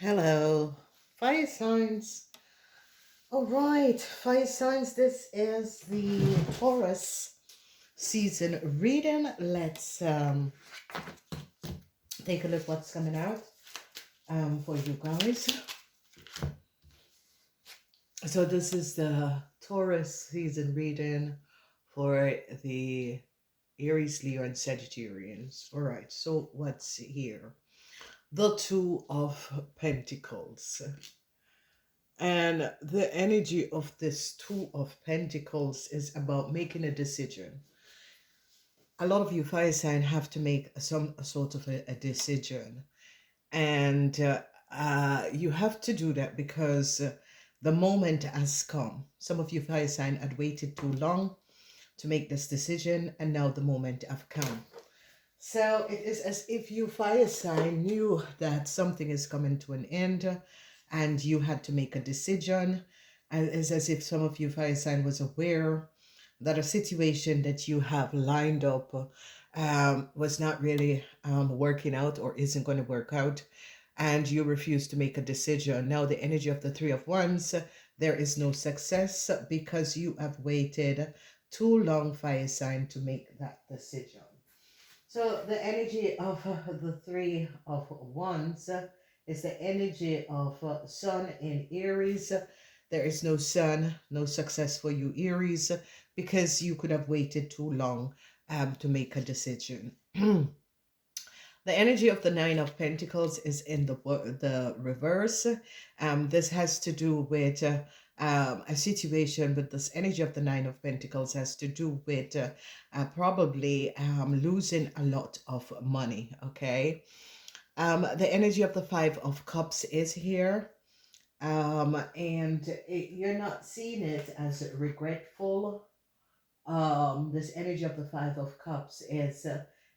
Hello, fire signs. All right, fire signs. This is the Taurus season reading. Let's take a look what's coming out for you guys. So this is the Taurus season reading for the Aries, Leo, and Sagittarians. All right, so what's here? The Two of Pentacles. And the energy of this Two of Pentacles is about making a decision. A lot of you fire sign have to make some sort of a decision. And you have to do that because the moment has come. Some of you fire sign had waited too long to make this decision, and now the moment have come. So it is as if you fire sign knew that something is coming to an end and you had to make a decision. And it's as if some of you fire sign was aware that a situation that you have lined up was not really working out or isn't going to work out, and you refuse to make a decision. Now the energy of the Three of Wands, there is no success because you have waited too long, fire sign, to make that decision. So the energy of the Three of Wands is the energy of Sun in Aries. There is no Sun, no success for you, Aries, because you could have waited too long to make a decision. The energy of the Nine of Pentacles is in the reverse. This has to do with a situation, but this energy of the Nine of Pentacles has to do with probably losing a lot of money, okay? The energy of the Five of Cups is here. You're not seeing it as regretful. This energy of the Five of Cups is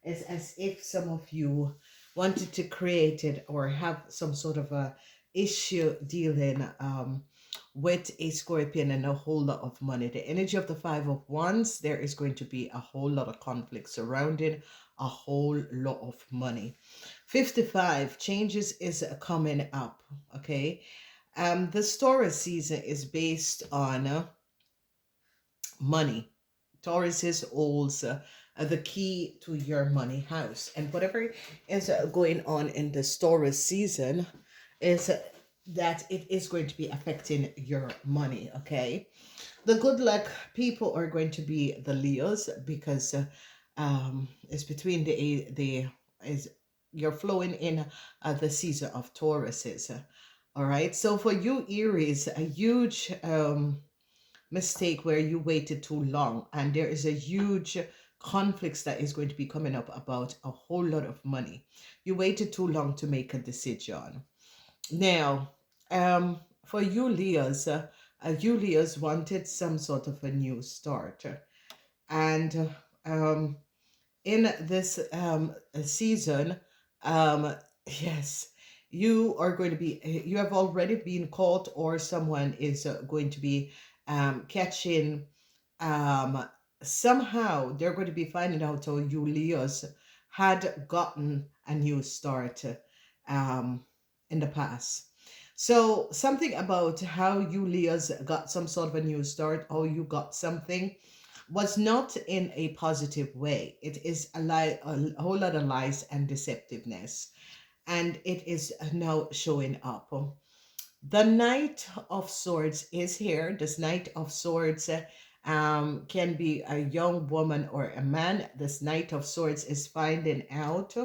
as if some of you wanted to create it or have some sort of a issue dealing with a Scorpion and a whole lot of money. The energy of the Five of Wands, there is going to be a whole lot of conflict surrounding a whole lot of money. 55 changes is coming up, okay? The Taurus season is based on money. Taurus holds the key to your money house, and whatever is going on in this Taurus season is that it is going to be affecting your money, okay? The good luck people are going to be the Leos because it's between the is you're flowing in the season of Tauruses. All right, so for you Aries, a huge mistake where you waited too long, and there is a huge conflicts that is going to be coming up about a whole lot of money. You waited too long to make a decision. Now, for you Leos, you Leos wanted some sort of a new start, and in this season, yes, you are going to be, you have already been caught, or someone is going to be catching, um, somehow they're going to be finding out how you Leos had gotten a new start um, in the past. So something about how you Leos got some sort of a new start, how you got something, was not in a positive way. It is a whole lot of lies and deceptiveness, and it is now showing up. The Knight of Swords is here. This Knight of Swords can be a young woman or a man. This Knight of Swords is finding out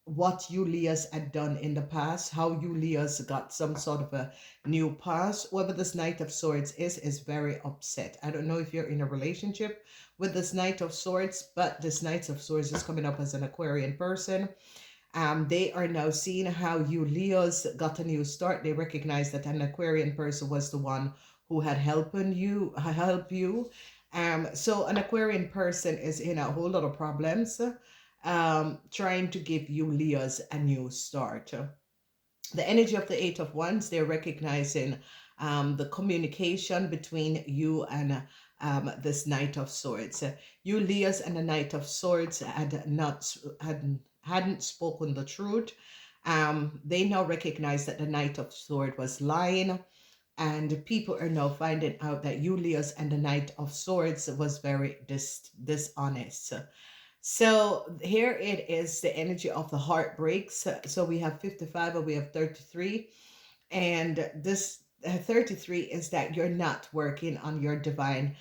what you Leos had done in the past, how you Leos got some sort of a new past. Whoever this Knight of Swords is very upset. I don't know if you're in a relationship with this Knight of Swords, but this Knight of Swords is coming up as an Aquarian person. They are now seeing how you Leos got a new start. They recognize that an Aquarian person was the one who had helped you. So an Aquarian person is in a whole lot of problems, trying to give you Leos a new start. The energy of the Eight of Wands, they're recognizing the communication between you and this Knight of Swords. You Leos and the Knight of Swords hadn't spoken the truth. They now recognize that the Knight of Sword was lying, and people are now finding out that Julius and the Knight of Swords was very dishonest. So here it is, the energy of the heartbreaks. So we have 55 and we have 33. And this 33 is that you're not working on your divine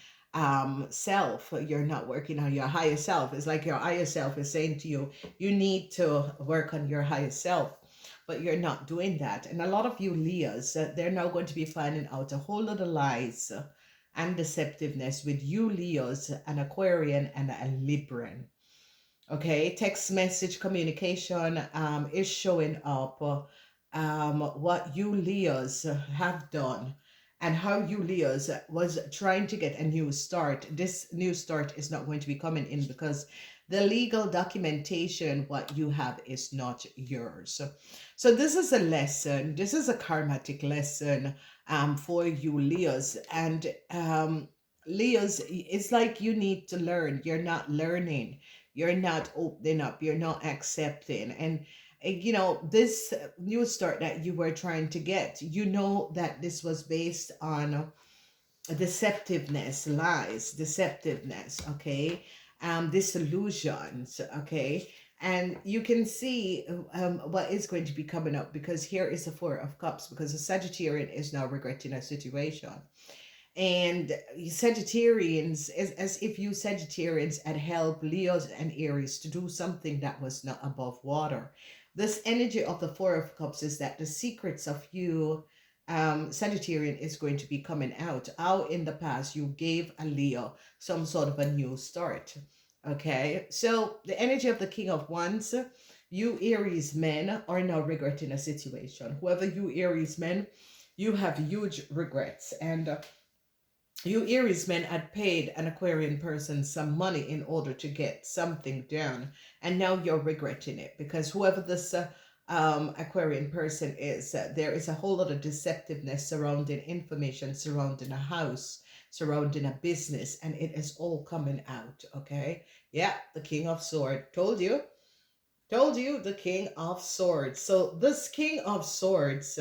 self. You're not working on your higher self. It's like your higher self is saying to you, you need to work on your higher self, but you're not doing that. And a lot of you Leos, they're now going to be finding out a whole lot of lies and deceptiveness with you Leos, an Aquarian and a Libran. Okay, text message communication is showing up what you Leos have done and how you Leos was trying to get a new start. This new start is not going to be coming in because the legal documentation, what you have, is not yours. So this is a lesson. This is a karmatic lesson for you Leos. And Leos, it's like you need to learn. You're not learning. You're not opening up. You're not accepting. And you know, this new start that you were trying to get, you know that this was based on deceptiveness, lies, deceptiveness, okay, disillusions, okay. And you can see what is going to be coming up, because here is the Four of Cups, because the Sagittarian is now regretting a situation. And Sagittarians, as if you Sagittarians had helped Leos and Aries to do something that was not above water. This energy of the Four of Cups is that the secrets of you, Sagittarian, is going to be coming out. How in the past you gave a Leo some sort of a new start. Okay, so the energy of the King of Wands, you Aries men are now regretting a situation. Whoever you Aries men, you have huge regrets. And you Aries men had paid an Aquarian person some money in order to get something done, and now you're regretting it, because whoever this Aquarian person is, there is a whole lot of deceptiveness surrounding information, surrounding a house, surrounding a business, and it is all coming out. Okay, yeah, the King of Swords. Told you, the King of Swords. So this King of Swords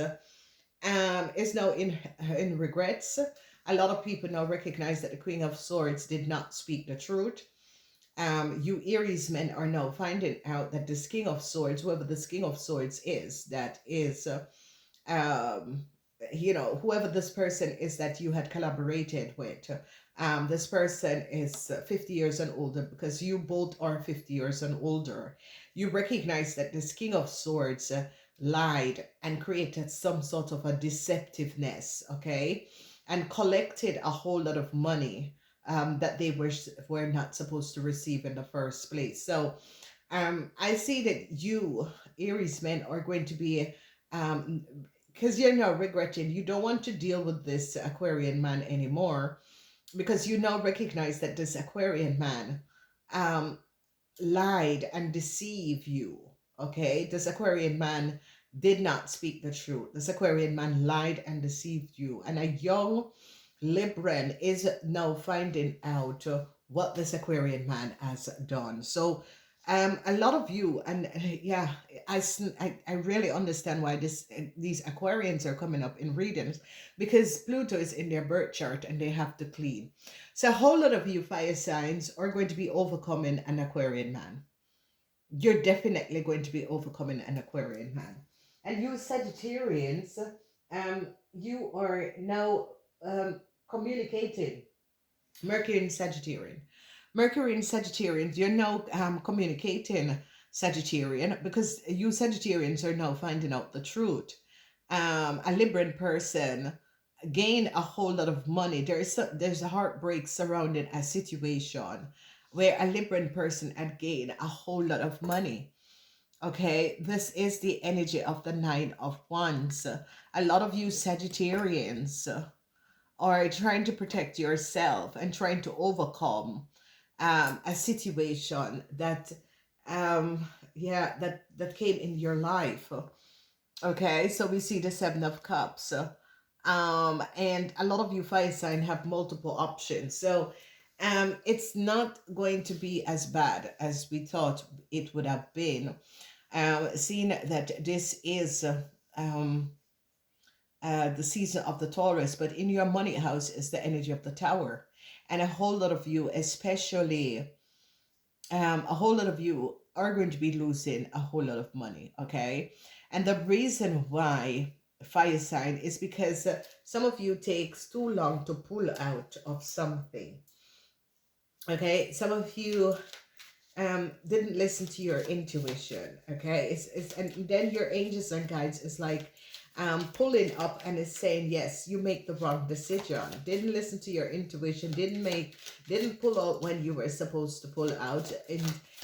is now in regrets. A lot of people now recognize that the Queen of Swords did not speak the truth. You Aries men are now finding out that this King of Swords, whoever this King of Swords is, that is, you know, whoever this person is that you had collaborated with, this person is 50 years and older, because you both are 50 years and older. You recognize that this King of Swords lied and created some sort of a deceptiveness, okay, and collected a whole lot of money that they were not supposed to receive in the first place. So I see that you Aries men are going to be, because you're now regretting, you don't want to deal with this Aquarian man anymore, because you now recognize that this Aquarian man lied and deceived you. Okay, this Aquarian man did not speak the truth. This Aquarian man lied and deceived you. And a young Libran is now finding out what this Aquarian man has done. So a lot of you, and yeah, I really understand why these Aquarians are coming up in readings, because Pluto is in their birth chart and they have to clean. So a whole lot of you fire signs are going to be overcoming an Aquarian man. You're definitely going to be overcoming an Aquarian man. And you Sagittarians, you are now communicating. Mercury in Sagittarian. Mercury in Sagittarians, you're now communicating, Sagittarian, because you Sagittarians are now finding out the truth. A Libran person gain a whole lot of money. There's a heartbreak surrounding a situation where a Libran person had gained a whole lot of money. Okay, this is the energy of the Nine of Wands. A lot of you Sagittarians are trying to protect yourself and trying to overcome a situation that that came in your life. Okay, so we see the Seven of Cups, and a lot of you fire sign have multiple options, so it's not going to be as bad as we thought it would have been. Seeing that this is the season of the Taurus, but in your money house is the energy of the Tower. And a whole lot of you, especially a whole lot of you are going to be losing a whole lot of money, okay? And the reason why fire sign is because some of you takes too long to pull out of something, okay? Some of you didn't listen to your intuition, okay? It's and then your angels and guides is like pulling up and is saying, yes, you make the wrong decision, didn't listen to your intuition, didn't pull out when you were supposed to pull out, and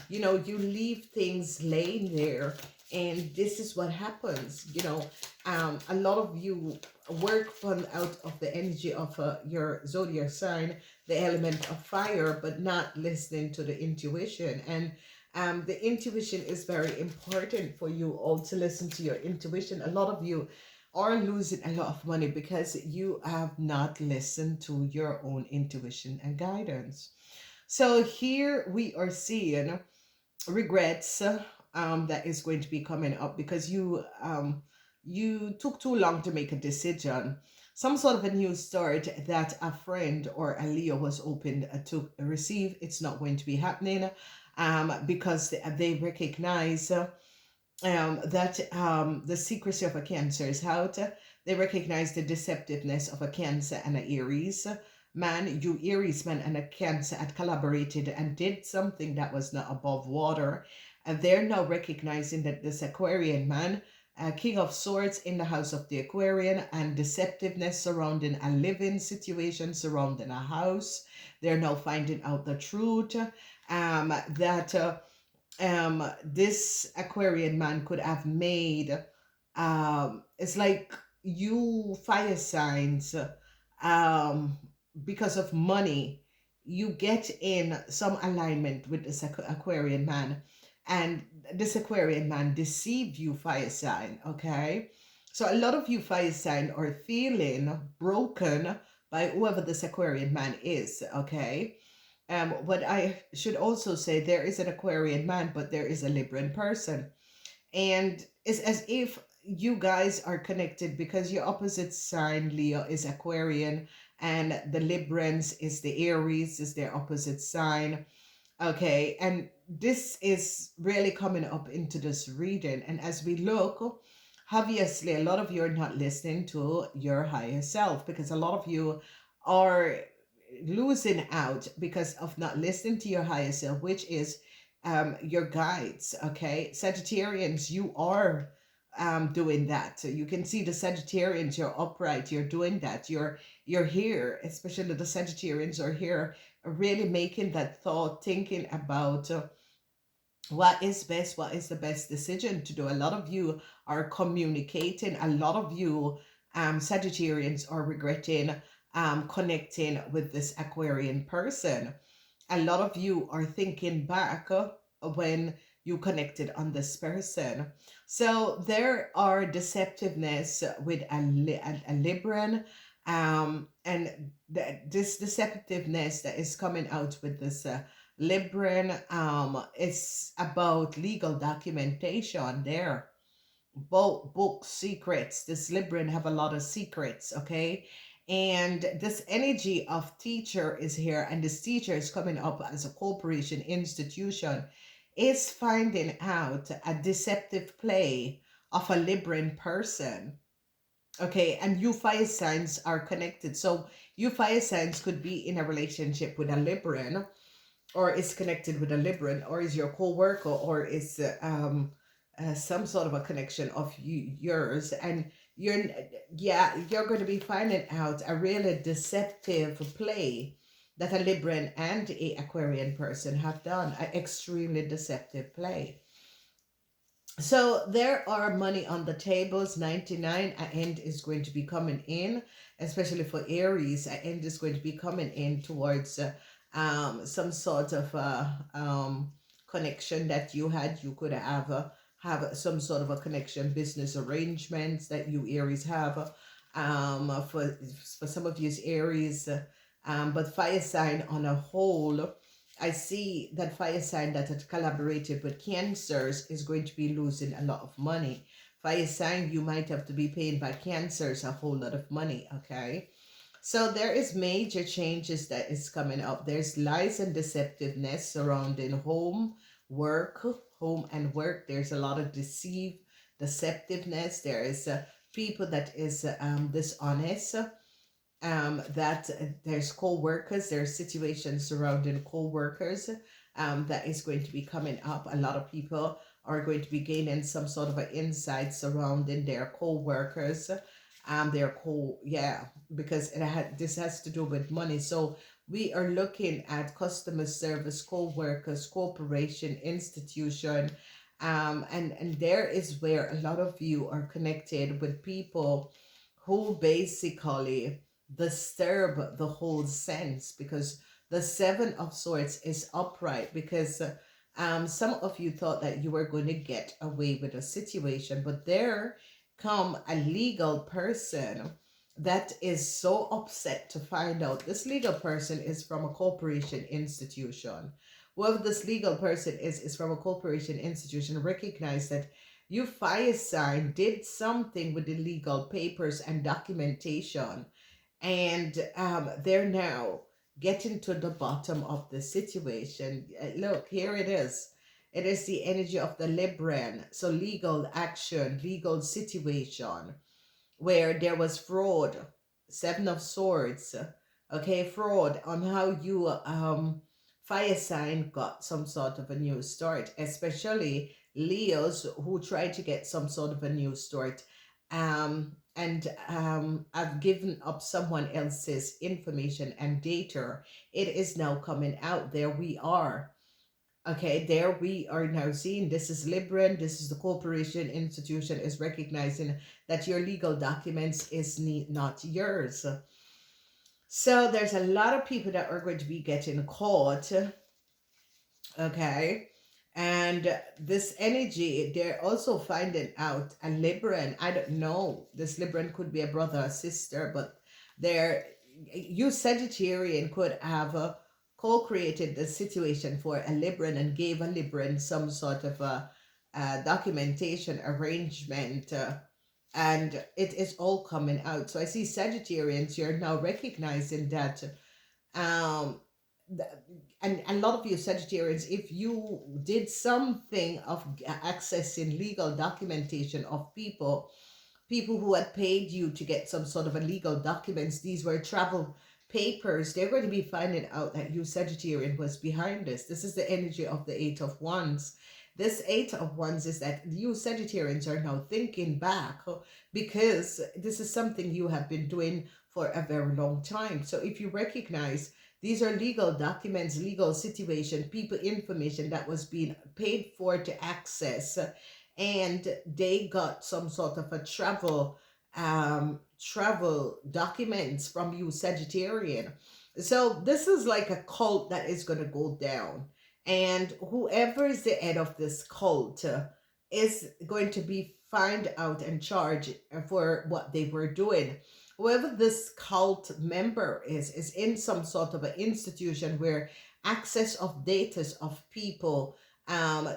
you know, you leave things laying there, and this is what happens, you know. A lot of you work from out of the energy of your zodiac sign, the element of fire, but not listening to the intuition. And the intuition is very important for you all to listen to your intuition. A lot of you are losing a lot of money because you have not listened to your own intuition and guidance. So here we are seeing regrets that is going to be coming up because you took too long to make a decision. Some sort of a new start that a friend or a Leo was open to receive, it's not going to be happening because they recognize that the secrecy of a Cancer is out. They recognize the deceptiveness of a Cancer and an Aries man. You Aries man and a Cancer had collaborated and did something that was not above water. And they're now recognizing that this Aquarian man, King of Swords in the house of the Aquarian, and deceptiveness surrounding a living situation, surrounding a house. They're now finding out the truth that this Aquarian man could have made. It's like you fire signs, because of money, you get in some alignment with this Aquarian man, and this Aquarian man deceived you, fire sign, okay? So a lot of you fire sign are feeling broken by whoever this Aquarian man is, okay? But I should also say there is an Aquarian man, but there is a Libran person. And it's as if you guys are connected because your opposite sign, Leo, is Aquarian, and the Librans is the Aries, is their opposite sign. Okay, and this is really coming up into this reading. And as we look, obviously, a lot of you are not listening to your higher self because a lot of you are losing out because of not listening to your higher self, which is your guides. Okay, Sagittarians, you are doing that. So you can see the Sagittarians, you're upright, you're doing that, you're here, especially the Sagittarians are here really making that thought, thinking about what is best, what is the best decision to do. A lot of you are communicating, a lot of you Sagittarians are regretting connecting with this Aquarian person. A lot of you are thinking back when you connected on this person. So there are deceptiveness with a Libran, and this deceptiveness that is coming out with this Libran is about legal documentation there. Both books, secrets. This Libran have a lot of secrets, okay? And this energy of teacher is here, and this teacher is coming up as a corporation institution, is finding out a deceptive play of a Libran person. Okay, and you fire signs are connected. So you fire signs could be in a relationship with a Libran, or is connected with a Libran, or is your co-worker, or is some sort of a connection of yours, and you're going to be finding out a really deceptive play that a Libran and a Aquarian person have done, an extremely deceptive play. So there are money on the tables. 99, an end is going to be coming in, especially for Aries. An end is going to be coming in towards some sort of connection that you had. You could have some sort of a connection, business arrangements that you Aries have. For some of you Aries, but fire sign on a whole, I see that fire sign that had collaborated with Cancers is going to be losing a lot of money. Fire sign, you might have to be paying by Cancers a whole lot of money, okay? So there is major changes that is coming up. There's lies and deceptiveness surrounding home and work. There's a lot of deceptiveness. There is people that is dishonest. That there's co-workers, there's situations surrounding co-workers that is going to be coming up. A lot of people are going to be gaining some sort of an insight surrounding their co-workers. Because this has to do with money. So we are looking at customer service, co-workers, corporation, institution, and there is where a lot of you are connected with people who basically disturb the whole sense, because the Seven of Swords is upright, because some of you thought that you were going to get away with a situation, but there come a legal person that is so upset to find out this legal person is from a corporation institution. Whoever this legal person is from a corporation institution. Recognize that you fire sign did something with the legal papers and documentation, and they're now getting to the bottom of the situation. Look, here it is. It is the energy of the Libran. So legal action, legal situation where there was fraud. Seven of Swords. Okay, fraud on how you fire sign got some sort of a new start, especially Leos who try to get some sort of a new start. And I've given up someone else's information and data. It is now coming out. There we are. Okay, there we are now seeing this is Libran. This is the corporation institution is recognizing that your legal documents is not yours. So there's a lot of people that are going to be getting caught. Okay. And this energy, they're also finding out a Libran. I don't know. This Libran could be a brother or sister, but you Sagittarian could have co-created the situation for a Libran and gave a Libran some sort of a documentation arrangement. And it is all coming out. So I see Sagittarians, you're now recognizing that and a lot of you Sagittarians, if you did something of accessing legal documentation of people who had paid you to get some sort of a legal documents, these were travel papers, they're going to be finding out that you Sagittarian was behind this. This is the energy of the Eight of Wands. This Eight of Wands is that you Sagittarians are now thinking back, because this is something you have been doing for a very long time. So if you recognize these are legal documents, legal situation, people information that was being paid for to access, and they got some sort of a travel documents from you Sagittarian. So this is like a cult that is going to go down, and whoever is the head of this cult is going to be found out and charged for what they were doing. Whoever this cult member is in some sort of an institution where access of data of people.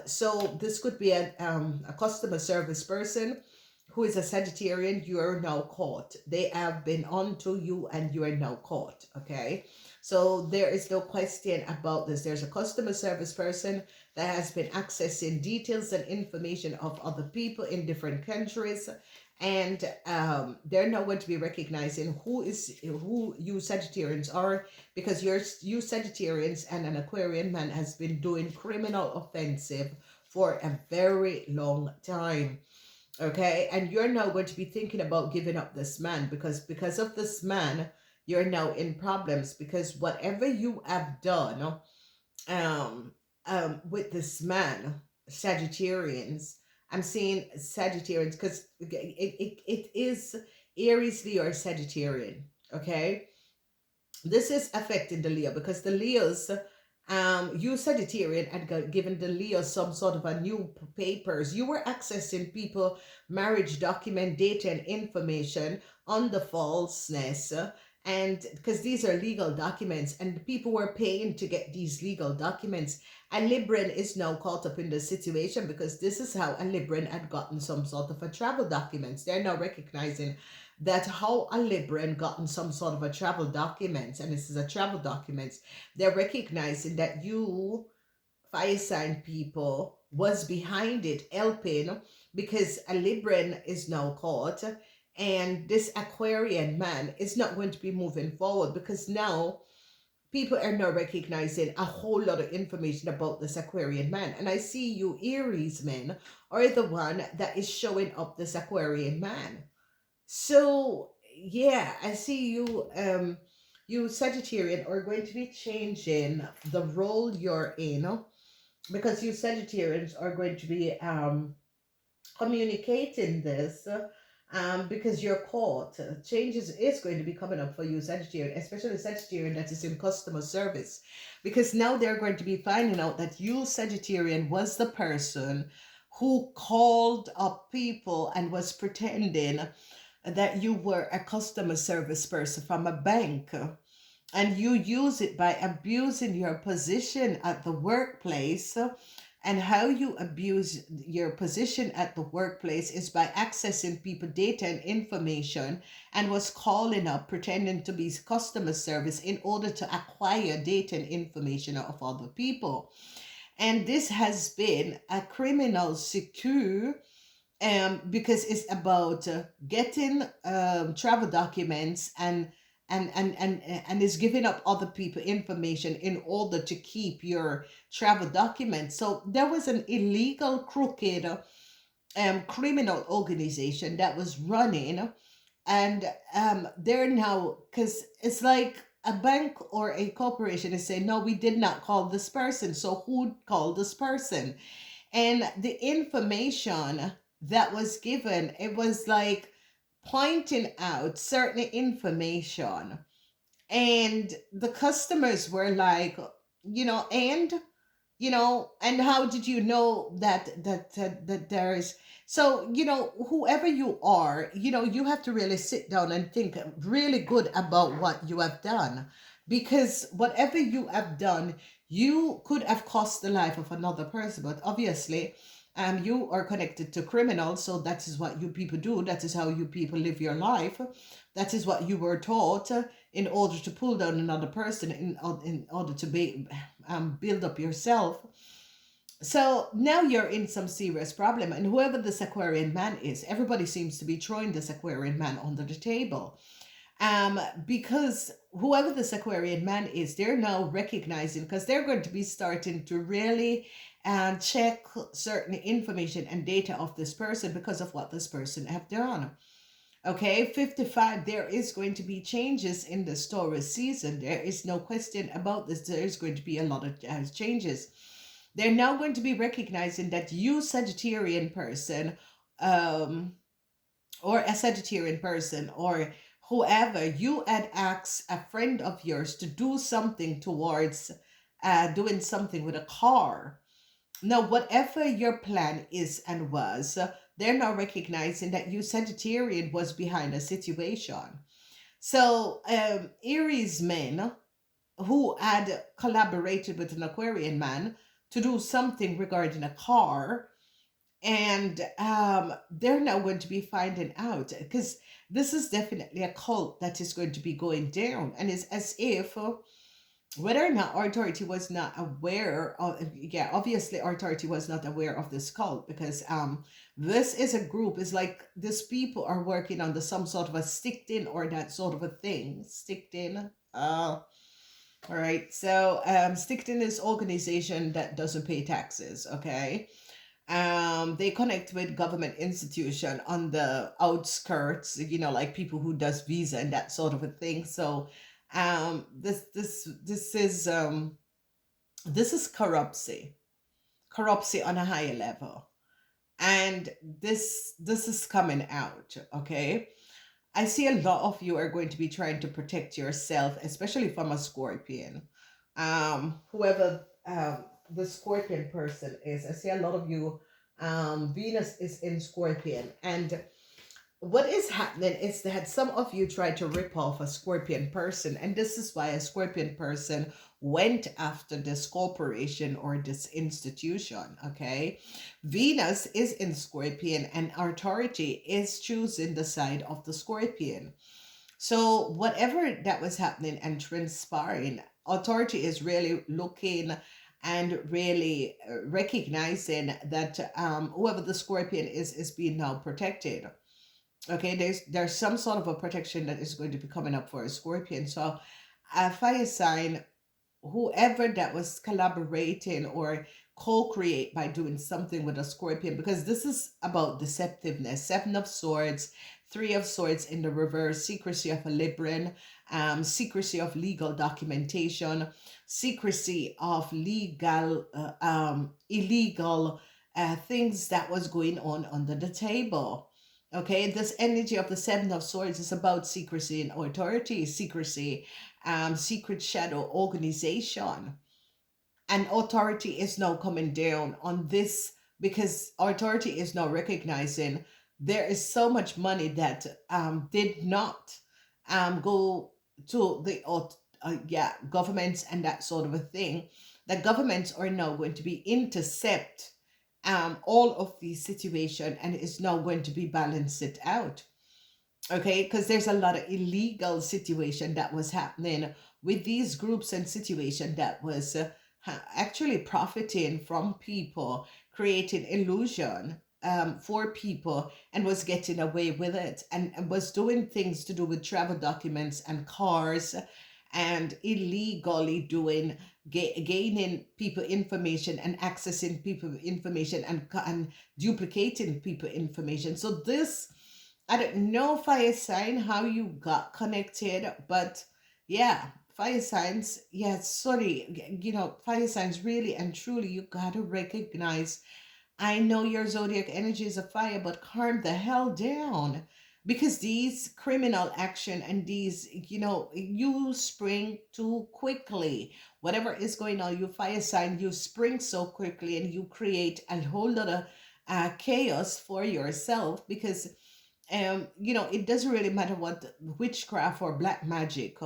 So this could be a customer service person who is a Sagittarian. You are now caught. They have been on to you and you are now caught. Okay. So there is no question about this. There's a customer service person that has been accessing details and information of other people in different countries. And they're now going to be recognizing who you Sagittarians are, because you Sagittarians and an Aquarian man has been doing criminal offensive for a very long time. Okay, and you're now going to be thinking about giving up this man, because of this man you're now in problems, because whatever you have done with this man, Sagittarians, I'm seeing Sagittarians because it is Aries, Leo, or Sagittarian. Okay, this is affecting the Leo, because the Leos, you Sagittarian had given the Leo some sort of a new papers. You were accessing people, marriage document, data, and information on the falseness. And because these are legal documents and people were paying to get these legal documents, a Libran is now caught up in the situation because this is how a Libran had gotten some sort of a travel documents. They're now recognizing that how a Libran gotten some sort of a travel documents, and this is a travel documents, they're recognizing that you fire sign people was behind it helping, because a Libran is now caught and this Aquarian man is not going to be moving forward because now people are now recognizing a whole lot of information about this Aquarian man. And I see you Aries men are the one that is showing up this Aquarian man. So yeah, I see you you Sagittarian are going to be changing the role you're in, because you Sagittarians are going to be communicating this, because you're caught. Changes is going to be coming up for you, Sagittarian, especially Sagittarian that is in customer service, because now they're going to be finding out that you, Sagittarian, was the person who called up people and was pretending that you were a customer service person from a bank, and you use it by abusing your position at the workplace. And how you abuse your position at the workplace is by accessing people data and information, and was calling up pretending to be customer service in order to acquire data and information of other people. And this has been a criminal secure, because it's about getting travel documents and is giving up other people information in order to keep your travel documents. So there was an illegal, crooked, criminal organization that was running, and they're now, because it's like a bank or a corporation is saying, no, we did not call this person, so who called this person? And the information that was given, it was like pointing out certain information, and the customers were like, and how did you know that there is, so whoever you are, you have to really sit down and think really good about what you have done, because whatever you have done, you could have cost the life of another person. But obviously you are connected to criminals, so that is what you people do, that is how you people live your life, that is what you were taught, in order to pull down another person, in order to build up yourself. So now you're in some serious problem, and whoever this Aquarian man is, everybody seems to be throwing this Aquarian man under the table, because whoever this Aquarian man is, they're now recognizing, because they're going to be starting to really check certain information and data of this person because of what this person have done. Okay, 55, there is going to be changes in the Taurus season. There is no question about this. There is going to be a lot of changes. They're now going to be recognizing that you, Sagittarian person, or a Sagittarian person, or whoever, you had asked a friend of yours to do something towards doing something with a car. Now, whatever your plan is and was, they're now recognizing that you, Sagittarian, was behind a situation. So, Aries men who had collaborated with an Aquarian man to do something regarding a car, and they're now going to be finding out, because this is definitely a cult that is going to be going down, and it's as if whether or not authority was not aware of, yeah, obviously authority was not aware of this cult, because this is a group, is like these people are working on some sort of a sticked in or that sort of a thing, sticked in. All right, so sticked in is organization that doesn't pay taxes. Okay, they connect with government institution on the outskirts, like people who does visa and that sort of a thing. So this is corruption on a higher level, and this is coming out. Okay, I see a lot of you are going to be trying to protect yourself, especially from a Scorpion. Whoever the Scorpion person is, I see a lot of you. Venus is in Scorpion, and what is happening is that some of you try to rip off a Scorpion person, and this is why a Scorpion person went after this corporation or this institution. Okay, Venus is in Scorpion, and authority is choosing the side of the Scorpion. So whatever that was happening and transpiring, authority is really looking and really recognizing that whoever the Scorpion is being now protected. Okay, there's some sort of a protection that is going to be coming up for a Scorpion. So a fire sign, whoever that was collaborating or co-create by doing something with a Scorpion, because this is about deceptiveness. Seven of Swords, Three of Swords in the reverse, secrecy of a Libran, secrecy of legal documentation, secrecy of legal illegal things that was going on under the table. Okay, this energy of the Seven of Swords is about secrecy and authority, secrecy, secret shadow organization. And authority is now coming down on this because authority is now recognizing there is so much money that did not go to the governments and that sort of a thing. That governments are now going to be intercept all of these situation and is now going to be balanced it out. Okay, because there's a lot of illegal situation that was happening with these groups and situation that was actually profiting from people, creating illusion for people, and was getting away with it, and was doing things to do with travel documents and cars, and illegally doing gaining people information and accessing people information and duplicating people information. So this, I don't know, fire sign, how you got connected, but yeah, fire signs, yeah, sorry, fire signs, really and truly, you gotta recognize. I know your zodiac energy is a fire, but calm the hell down. Because these criminal action and these, you spring too quickly. Whatever is going on, you fire sign, you spring so quickly and you create a whole lot of chaos for yourself because it doesn't really matter what witchcraft or black magic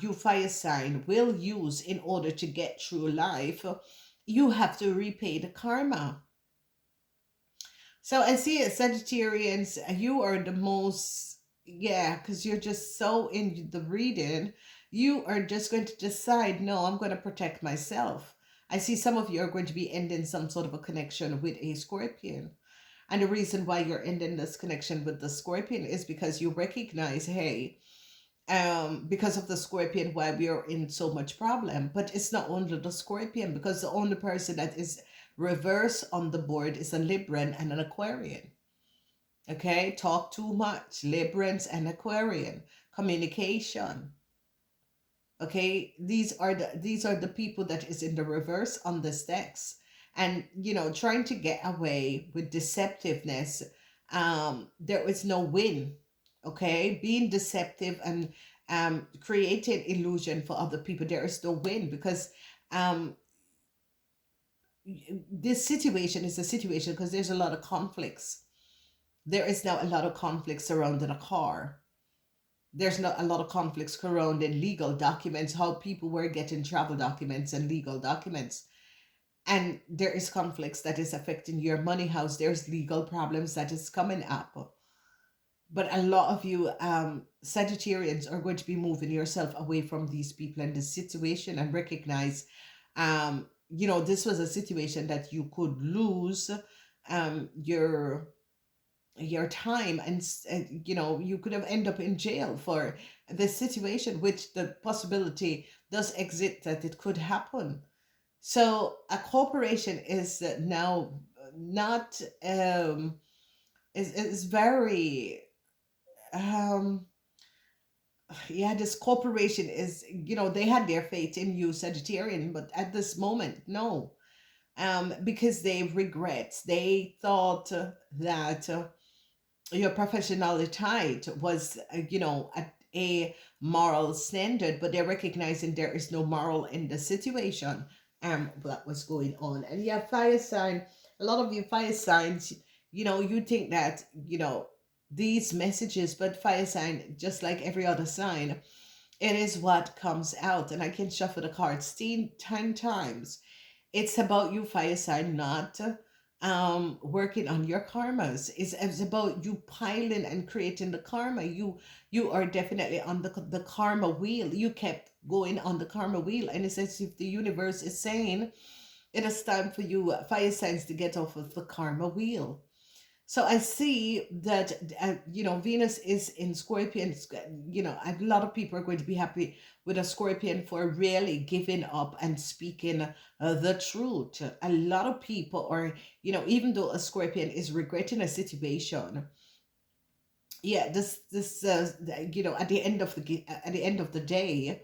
you fire sign will use in order to get through life. You have to repay the karma. So I see it, Sagittarians, you are the most, yeah, because you're just so in the reading. You are just going to decide, no, I'm going to protect myself. I see some of you are going to be ending some sort of a connection with a Scorpion. And the reason why you're ending this connection with the Scorpion is because you recognize, hey, because of the Scorpion, why we are in so much problem. But it's not only the Scorpion, because the only person that is reverse on the board is a Libran and an Aquarian. Okay, talk too much. Librans and Aquarian. Communication. Okay, these are the people that is in the reverse on this text, and trying to get away with deceptiveness. There is no win. Okay, being deceptive and creating illusion for other people, there is no win because um this situation is a situation because there's a lot of conflicts. There is now a lot of conflicts surrounding a car. There's not a lot of conflicts surrounding legal documents, how people were getting travel documents and legal documents. And there is conflicts that is affecting your money house. There's legal problems that is coming up. But a lot of you Sagittarians are going to be moving yourself away from these people and this situation and recognize this was a situation that you could lose your time, and you could have end up in jail for this situation, which the possibility does exist that it could happen. So a corporation is now not is very um yeah, this corporation is, they had their faith in you, Sagittarian, but at this moment, no. Because they regret, they thought that your professionality was, at a moral standard, but they're recognizing there is no moral in the situation that was going on. And yeah, fire sign, a lot of you fire signs, you think that, these messages, but fire sign, just like every other sign, it is what comes out. And I can shuffle the cards 10 times. It's about you, fire sign, not working on your karmas. It's about you piling and creating the karma. You are definitely on the karma wheel. You kept going on the karma wheel, and it's as if the universe is saying it is time for you, fire signs, to get off of the karma wheel. So I see that, Venus is in Scorpion. A lot of people are going to be happy with a Scorpion for really giving up and speaking the truth. A lot of people are, even though a Scorpion is regretting a situation, yeah, at the end of the day,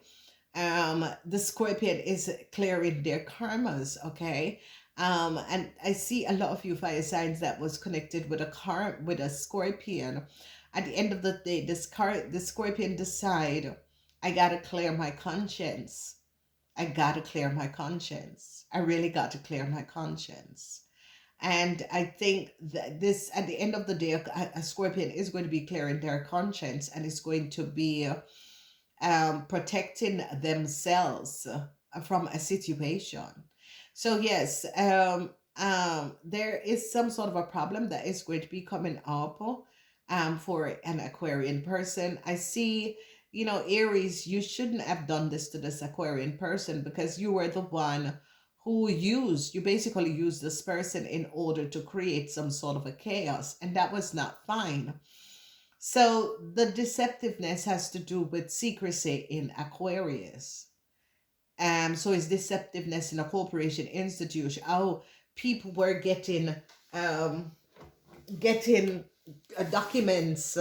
the Scorpion is clearing their karmas, okay? And I see a lot of you fire signs that was connected with a Scorpion. At the end of the day, the Scorpion decide, I gotta clear my conscience. I gotta clear my conscience. I really got to clear my conscience. And I think that this, at the end of the day, a Scorpion is going to be clearing their conscience, and is going to be protecting themselves from a situation. So yes, there is some sort of a problem that is going to be coming up for an Aquarian person. I see, Aries, you shouldn't have done this to this Aquarian person, because you were the one you basically used this person in order to create some sort of a chaos, and that was not fine. So the deceptiveness has to do with secrecy in Aquarius. So it's deceptiveness in a corporation institution. How people were getting documents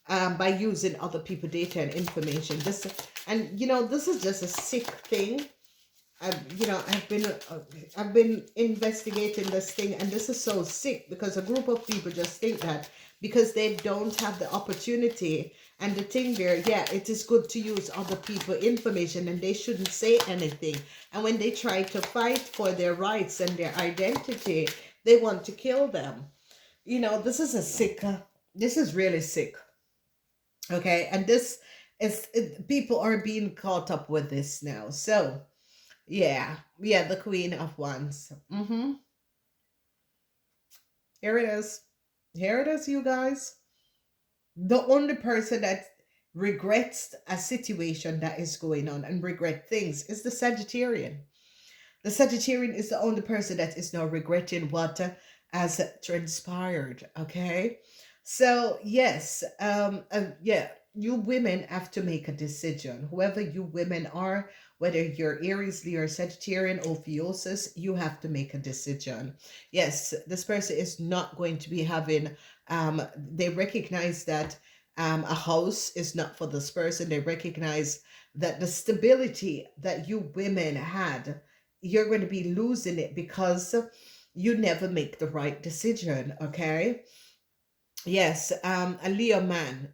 by using other people data and information. This is just a sick thing. I've been investigating this thing, and this is so sick, because a group of people just think that because they don't have the opportunity, and the thing there, yeah, it is good to use other people's information, and they shouldn't say anything. And when they try to fight for their rights and their identity, they want to kill them. This is this is really sick. Okay, and people are being caught up with this now. So yeah, the Queen of Wands. Here it is. Here it is, you guys. The only person that regrets a situation that is going on and regret things is the Sagittarian. The Sagittarian is the only person that is now regretting what has transpired. Okay, so yes, you women have to make a decision. Whoever you women are, whether you're Aries, Leo, or Sagittarian, Ophiuchus, you have to make a decision. Yes, this person is not going to be having, they recognize that a house is not for this person. They recognize that the stability that you women had, you're going to be losing it because you never make the right decision, okay? Yes, a Leo man,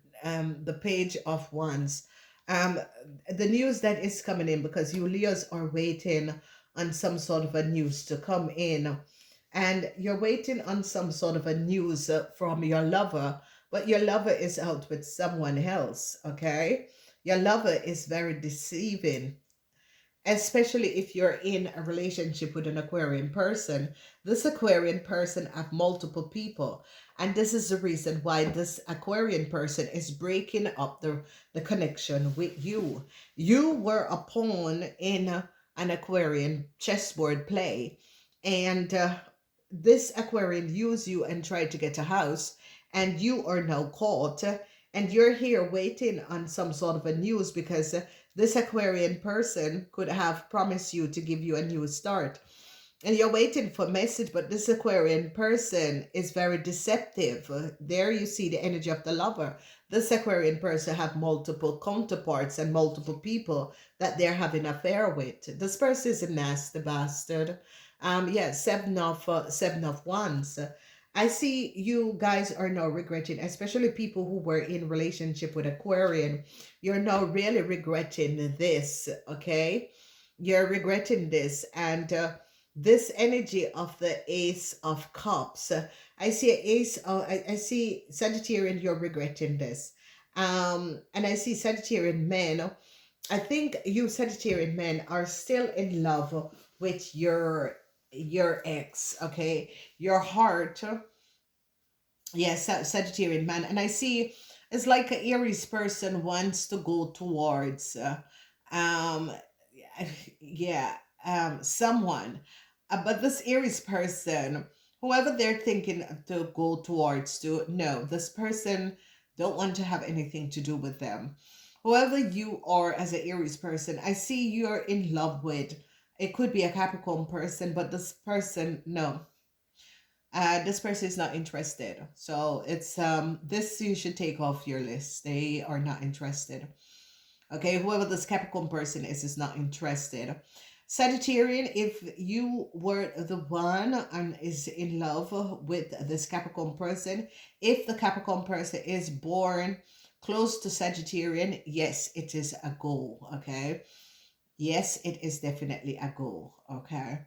the Page of Wands. The news that is coming in, because you Leos are waiting on some sort of a news to come in, and you're waiting on some sort of a news from your lover, but your lover is out with someone else, okay? Your lover is very deceiving, especially if you're in a relationship with an Aquarian person. This Aquarian person have multiple people, and this is the reason why this Aquarian person is breaking up the connection with you. You were a pawn in an Aquarian chessboard play, and this Aquarian used you and tried to get a house, and you are now caught, and you're here waiting on some sort of a news, because this Aquarian person could have promised you to give you a new start. And you're waiting for a message, but this Aquarian person is very deceptive. There you see the energy of the lover. This Aquarian person have multiple counterparts and multiple people that they're having an affair with. This person is a nasty bastard. Seven of Wands. I see you guys are now regretting, especially people who were in relationship with Aquarian. You're now really regretting this, okay? You're regretting this, and this energy of the Ace of Cups. I see an ace. I see Sagittarian. You're regretting this, and I see Sagittarian men. I think you Sagittarian men are still in love with your ex. Okay, your heart. Yes, Sagittarian man, and I see it's like an Aries person wants to go towards. Um, yeah, someone. But this Aries person, whoever they're thinking to go towards, to no, this person don't want to have anything to do with them. Whoever you are as an Aries person, I see you're in love with. It could be a Capricorn person, but this person, no. This person is not interested. So it's this you should take off your list. They are not interested. Okay, whoever this Capricorn person is not interested. Sagittarian, if you were the one and is in love with this Capricorn person, if the Capricorn person is born close to Sagittarian, yes, it is a goal. Okay, yes, it is definitely a goal. Okay,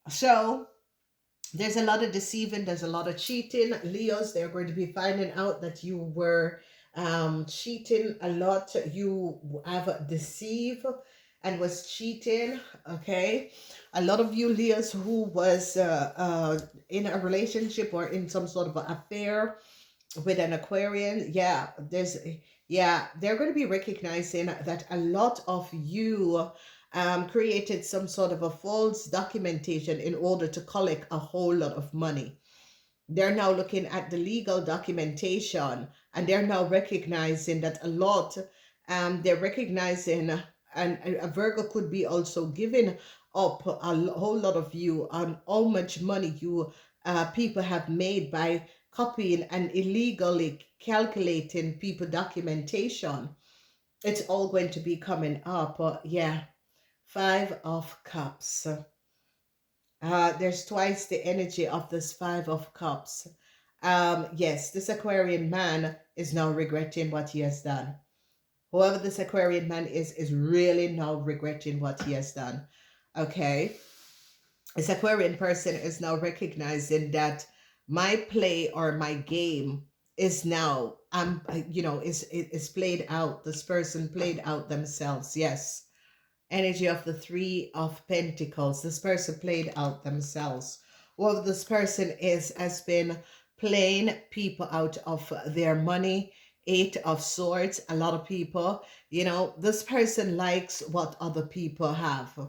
so there's a lot of deceiving, there's a lot of cheating. Leos, they're going to be finding out that you were cheating a lot. You have deceived and was cheating. Okay, a lot of you Leos who was in a relationship or in some sort of affair with an Aquarian, they're going to be recognizing that a lot of you created some sort of a false documentation in order to collect a whole lot of money. They're now looking at the legal documentation and they're now recognizing that a lot, they're recognizing, and a Virgo could be also giving up a whole lot of you on how much money you people have made by copying and illegally calculating people documentation. It's all going to be coming up. Yeah, Five of Cups. There's twice the energy of this Five of Cups. Yes, this Aquarian man is now regretting what he has done. Whoever this Aquarian man is really now regretting what he has done. Okay. This Aquarian person is now recognizing that my play or my game is now is played out. This person played out themselves. Yes, energy of the Three of Pentacles. This person played out themselves. Well, this person has been playing people out of their money. Eight of Swords. A lot of people, this person likes what other people have.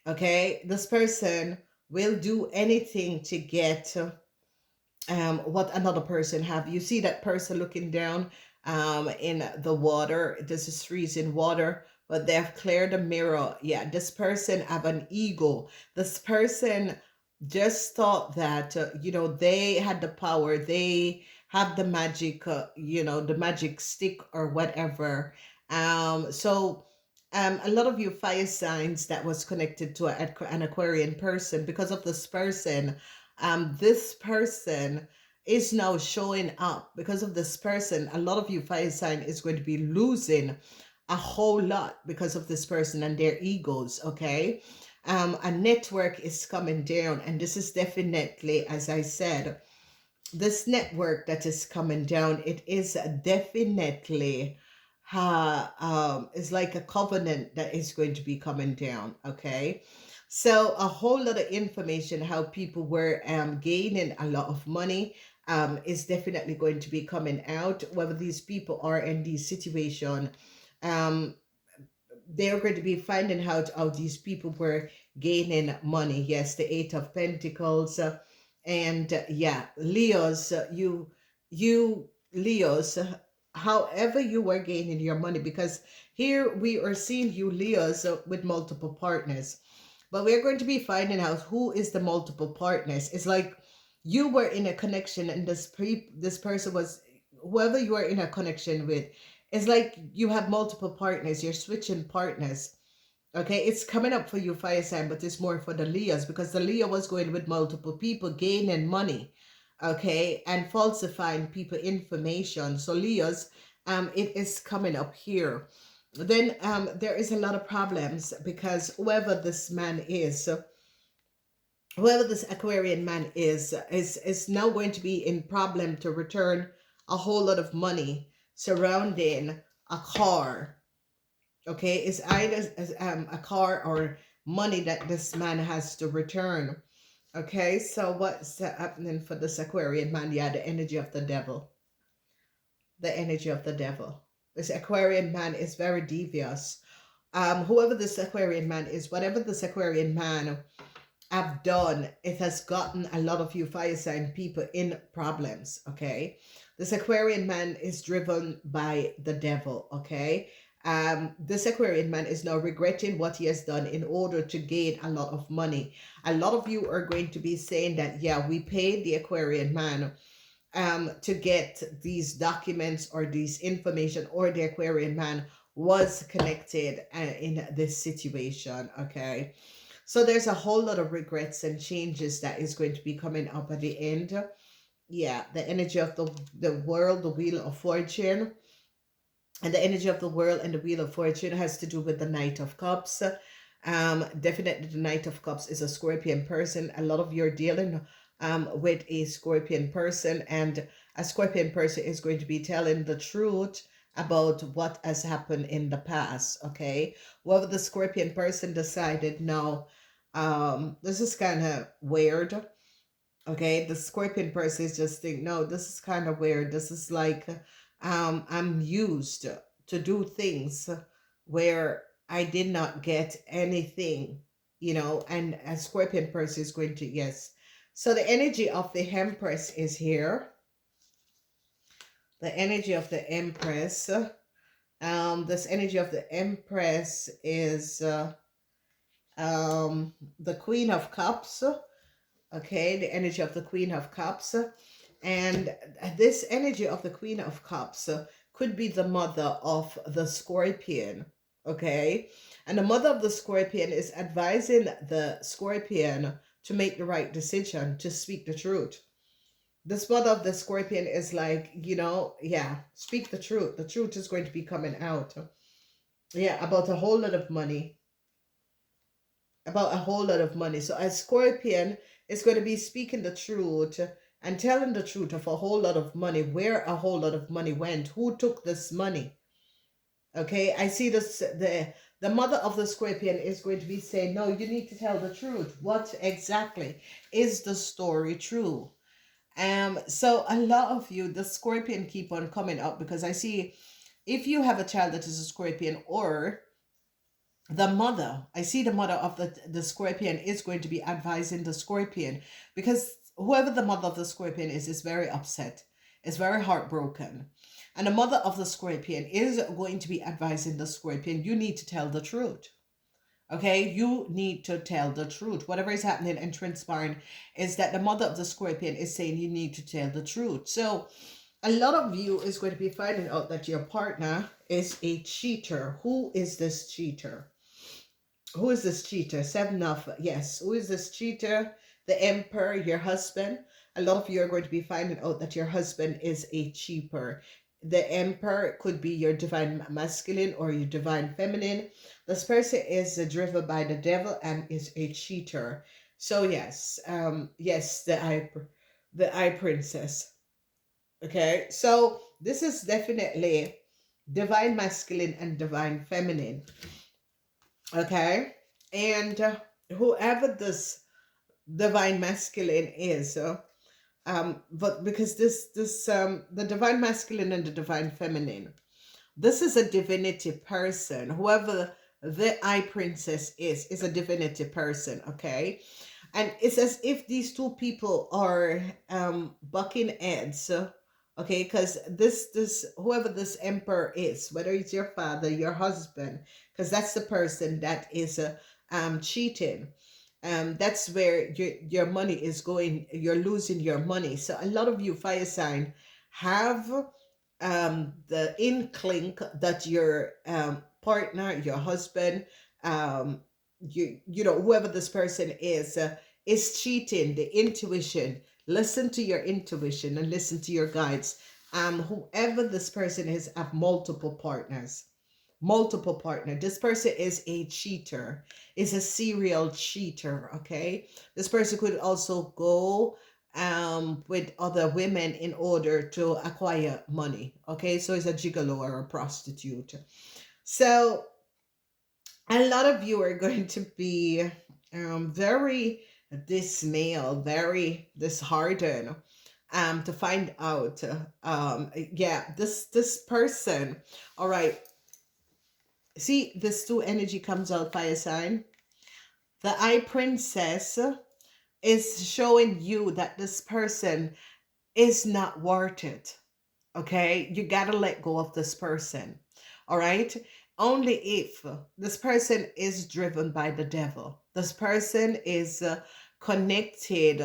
Okay, this person will do anything to get what another person have. You see that person looking down in the water. This is freezing water, but they have cleared the mirror. Yeah, this person have an ego. This person just thought that they had the power. They have the magic, the magic stick or whatever. A lot of you fire signs that was connected to an Aquarian person. Because of this person is now showing up. Because of this person, a lot of you fire sign is going to be losing a whole lot because of this person and their egos. Okay, a network is coming down, and this is definitely, as I said, this network that is coming down, it is definitely is like a covenant that is going to be coming down. Okay, so a whole lot of information how people were gaining a lot of money is definitely going to be coming out. Whether these people are in this situation, they're going to be finding out how these people were gaining money. Yes, the Eight of Pentacles. Leos, you Leos, however you were gaining your money, because here we are seeing you Leos with multiple partners, but we're going to be finding out who is the multiple partners. It's like you were in a connection and this person was, whoever you are in a connection with, it's like you have multiple partners, you're switching partners. Okay, it's coming up for you, fire sign, but it's more for the Leos, because the Leo was going with multiple people, gaining money, okay, and falsifying people information. So Leos, it is coming up here. Then there is a lot of problems because whoever this man is, whoever this Aquarian man is now going to be in problem to return a whole lot of money surrounding a car. Okay, it's either a car or money that this man has to return. Okay, so what's happening for this Aquarian man? Yeah, the energy of the devil. The energy of the devil. This Aquarian man is very devious. Whoever this Aquarian man is, whatever this Aquarian man have done, it has gotten a lot of you fire sign people in problems. Okay, this Aquarian man is driven by the devil. Okay, this Aquarian man is now regretting what he has done in order to gain a lot of money. A lot of you are going to be saying that, yeah, we paid the Aquarian man to get these documents or these information, or the Aquarian man was connected in this situation. Okay, so there's a whole lot of regrets and changes that is going to be coming up at the end. Yeah, the energy of the world, the wheel of fortune. And the energy of the world and the wheel of fortune has to do with the Knight of Cups. Definitely the Knight of Cups is a Scorpion person. A lot of you are dealing with a Scorpion person, and a Scorpion person is going to be telling the truth about what has happened in the past. Okay, whether the Scorpion person decided, no, this is kind of weird. Okay, the Scorpion person is just think, no, this is kind of weird. This is like I'm used to do things where I did not get anything, and a Scorpion person is going to, yes. So the energy of the Empress is here. The energy of the Empress. This energy of the Empress is the Queen of Cups. Okay, the energy of the Queen of Cups. And this energy of the Queen of Cups could be the mother of the Scorpion. Okay, and the mother of the Scorpion is advising the Scorpion to make the right decision, to speak the truth. This mother of the Scorpion is like, yeah, speak the truth. The truth is going to be coming out. Yeah, about a whole lot of money. About a whole lot of money. So a Scorpion is going to be speaking the truth and telling the truth of a whole lot of money, where a whole lot of money went, who took this money. Okay, I see this, the mother of the Scorpion is going to be saying, no, you need to tell the truth. What exactly is the story true? So a lot of you, the Scorpion keep on coming up, because I see if you have a child that is a Scorpion, or the mother, I see the mother of the Scorpion is going to be advising the Scorpion, because whoever the mother of the Scorpion is very upset, is very heartbroken. And the mother of the Scorpion is going to be advising the Scorpion, you need to tell the truth. Okay, you need to tell the truth. Whatever is happening and transpiring is that the mother of the Scorpion is saying you need to tell the truth. So a lot of you is going to be finding out that your partner is a cheater. Who is this cheater? Who is this cheater? Seven of, yes. Who is this cheater? The Emperor, your husband. A lot of you are going to be finding out that your husband is a cheaper. The Emperor could be your divine masculine or your divine feminine. This person is driven by the devil and is a cheater. So yes, yes, the eye princess. Okay, so this is definitely divine masculine and divine feminine. Okay, and whoever this divine masculine is, but because this the divine masculine and the divine feminine, this is a divinity person. Whoever the eye princess is a divinity person. Okay, and it's as if these two people are bucking heads. Okay, because this whoever this emperor is, whether it's your father, your husband, because that's the person that is cheating. That's where your money is going. You're losing your money. So a lot of you fire sign have the inkling that your partner, your husband, whoever this person is cheating. The intuition. Listen to your intuition and listen to your guides. Whoever this person is, have multiple partners. multiple partner. This person is a cheater, is a serial cheater, okay? This person could also go with other women in order to acquire money, okay? So it's a gigolo or a prostitute. So a lot of you are going to be very dismayed, very disheartened to find out yeah, this person, all right, see this two energy comes out, fire sign. The Eye Princess is showing you that this person is not worth it. Okay, you gotta let go of this person. All right, only if this person is driven by the devil, this person is connected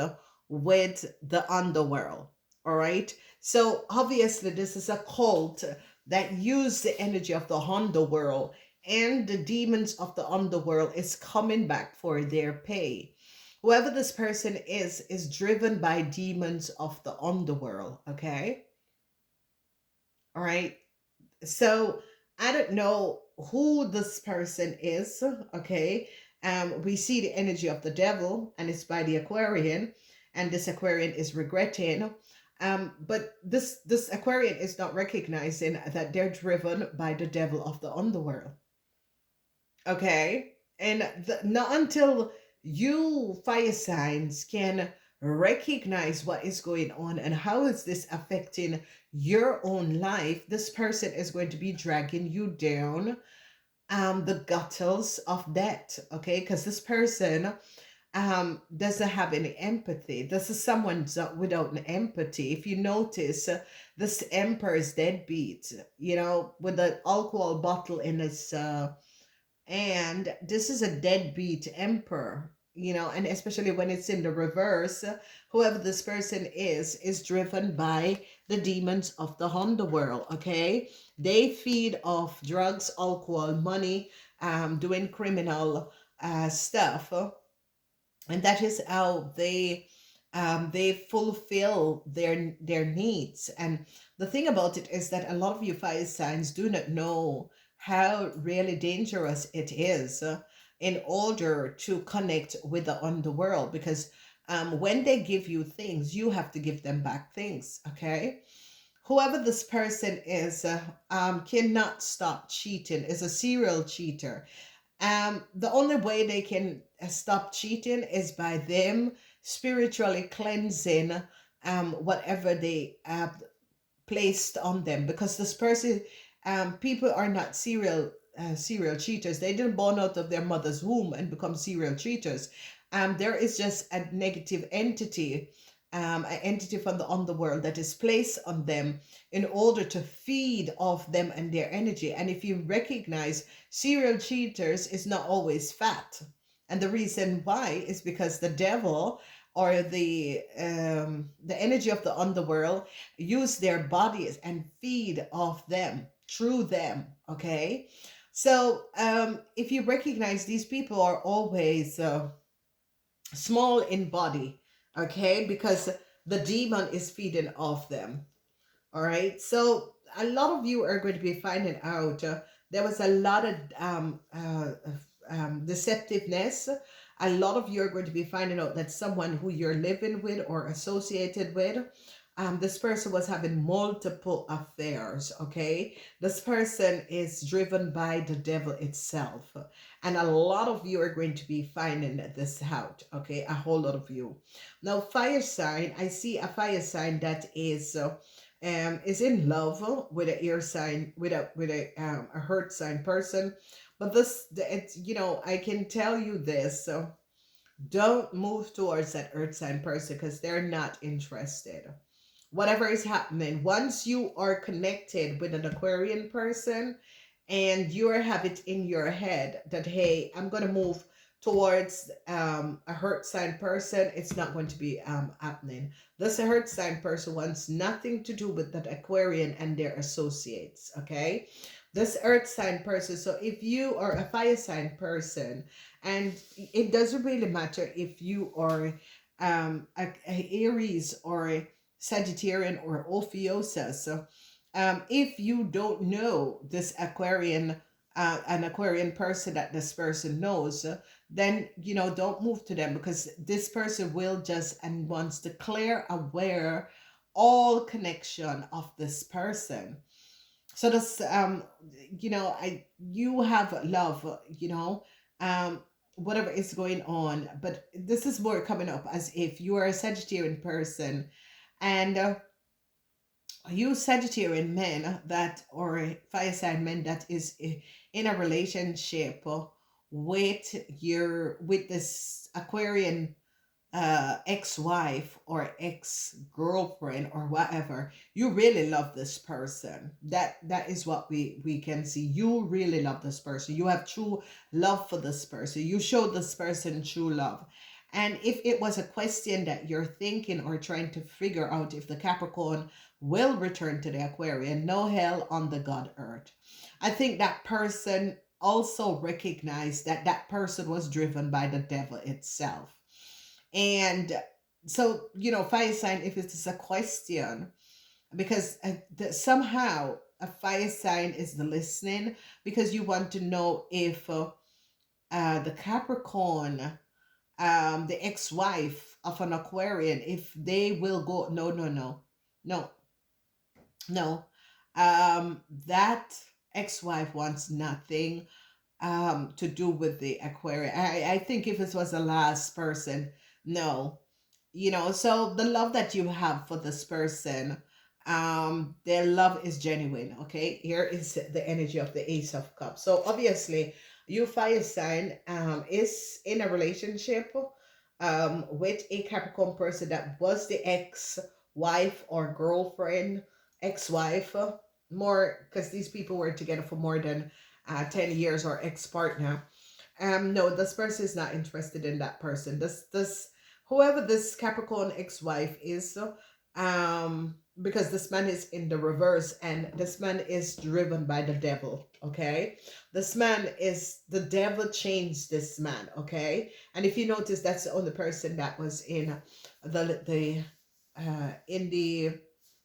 with the underworld. All right, so obviously this is a cult that use the energy of the underworld, and the demons of the underworld is coming back for their pay. Whoever this person is driven by demons of the underworld. Okay, all right. So I don't know who this person is. Okay. We see the energy of the devil, and it's by the Aquarian, and this Aquarian is regretting. But this Aquarian is not recognizing that they're driven by the devil of the underworld. Okay. And not until you fire signs can recognize what is going on and how is this affecting your own life, this person is going to be dragging you down the gutters of debt. Okay, because this person doesn't have any empathy. This is someone without an empathy. If you notice, this emperor is deadbeat, you know, with an alcohol bottle in his and this is a deadbeat emperor, you know, and especially when it's in the reverse, whoever this person is driven by the demons of the underworld. Okay, they feed off drugs, alcohol, money, doing criminal stuff, and that is how they fulfill their needs. And the thing about it is that a lot of you fire signs do not know how really dangerous it is in order to connect with the underworld, because when they give you things, you have to give them back things. Okay, whoever this person is cannot stop cheating, is a serial cheater. The only way they can stop cheating is by them spiritually cleansing whatever they placed on them, because this person, people are not serial cheaters. They didn't born out of their mother's womb and become serial cheaters. There is just a negative entity, an entity from the underworld that is placed on them in order to feed off them and their energy. And if you recognize, serial cheaters is not always fat, and the reason why is because the devil or the energy of the underworld use their bodies and feed off them through them. Okay, so if you recognize, these people are always small in body. Okay, because the demon is feeding off them. All right, so a lot of you are going to be finding out there was a lot of deceptiveness. A lot of you are going to be finding out that someone who you're living with or associated with, this person was having multiple affairs. Okay, this person is driven by the devil itself, and a lot of you are going to be finding this out. Okay, a whole lot of you. Now, fire sign, I see a fire sign that is in love with an air sign, with a hurt sign person. But it's, you know, I can tell you this, so don't move towards that earth sign person, because they're not interested. Whatever is happening, once you are connected with an Aquarian person and you have it in your head that, hey, I'm going to move towards a hurt sign person, it's not going to be happening. This hurt sign person wants nothing to do with that Aquarian and their associates. Okay, this earth sign person, so if you are a fire sign person, and it doesn't really matter if you are a Aries or a Sagittarian or Ophiuchus, so if you don't know this Aquarian an Aquarian person that this person knows, then, don't move to them, because this person will just and wants to clear aware all connection of this person. So this, you have love, um, whatever is going on, but this is more coming up as if you are a Sagittarian person, and you Sagittarian men that, or fire sign men that is in a relationship with this Aquarian ex-wife or ex-girlfriend or whatever. You really love this person. That is what we can see. You really love this person. You have true love for this person. You show this person true love. And if it was a question that you're thinking or trying to figure out if the Capricorn will return to the Aquarian, no hell on the God earth. I think that person also recognized that that person was driven by the devil itself. And so, fire sign, if it is a question, because somehow a fire sign is the listening, because you want to know if the Capricorn, the ex-wife of an Aquarian, if they will go, no. That ex-wife wants nothing to do with the Aquarian. I think if it was the last person, no. So the love that you have for this person, their love is genuine. Okay, here is the energy of the Ace of Cups. So obviously, you fire sign is in a relationship with a Capricorn person that was the ex-wife or girlfriend, ex-wife, more, because these people were together for more than 10 years, or ex-partner. No, this person is not interested in that person. This whoever this Capricorn ex-wife is, because this man is in the reverse, and this man is driven by the devil. Okay, this man is, the devil changed this man. Okay, and if you notice, that's the only person that was in the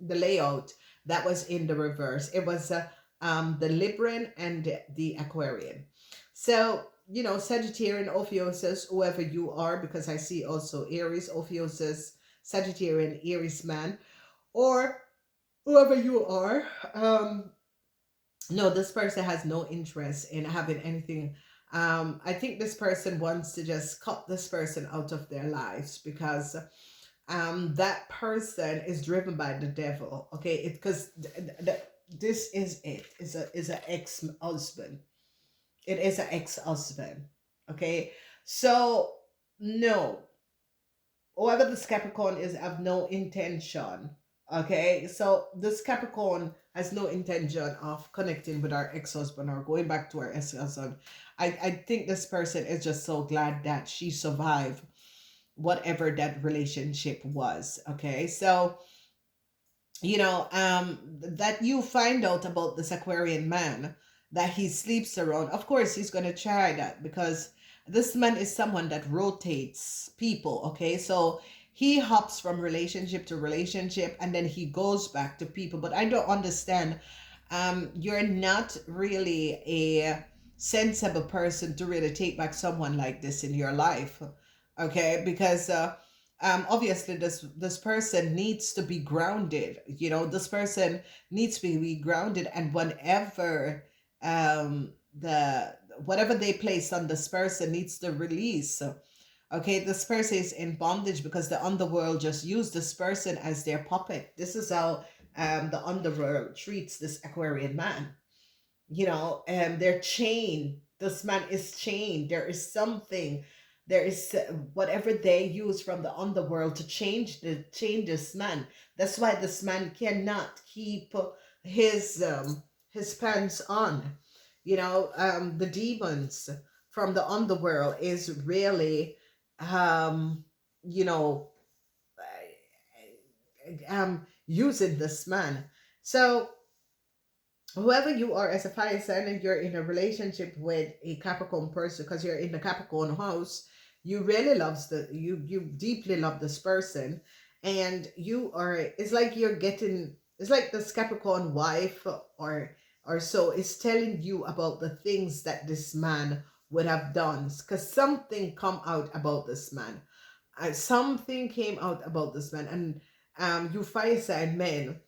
layout that was in the reverse. It was the Libran and the Aquarian. So, Sagittarian Ophiuchus, whoever you are, because I see also Aries Ophiuchus, Sagittarian Aries man, or whoever you are, no, this person has no interest in having anything. I think this person wants to just cut this person out of their lives, because that person is driven by the devil. Okay, it because this is it. Is an ex-husband. It is an ex-husband. Okay, so no, whoever this Capricorn is have no intention. Okay, so this Capricorn has no intention of connecting with our ex-husband or going back to our ex-husband. I think this person is just so glad that she survived whatever that relationship was. Okay, so that you find out about this Aquarian man, that he sleeps around. Of course he's going to try that, because this man is someone that rotates people. Okay, so he hops from relationship to relationship, and then he goes back to people. But I don't understand, you're not really a sensible person to really take back someone like this in your life. Okay, because obviously this person needs to be grounded. This person needs to be grounded, and whenever the whatever they place on this person needs to release. Okay, this person is in bondage because the underworld just used this person as their puppet. This is how the underworld treats this Aquarian man. They're chained. This man is chained. There is something, there is whatever they use from the underworld to change this man. That's why this man cannot keep his pants on. The demons from the underworld is really you know using this man. So whoever you are as a fire sign, and you're in a relationship with a Capricorn person, because you're in the Capricorn house, you really you deeply love this person, and it's like this Capricorn wife or or so is telling you about the things that this man would have done, because something come out about this man. Something came out about this man, and you fire sign men,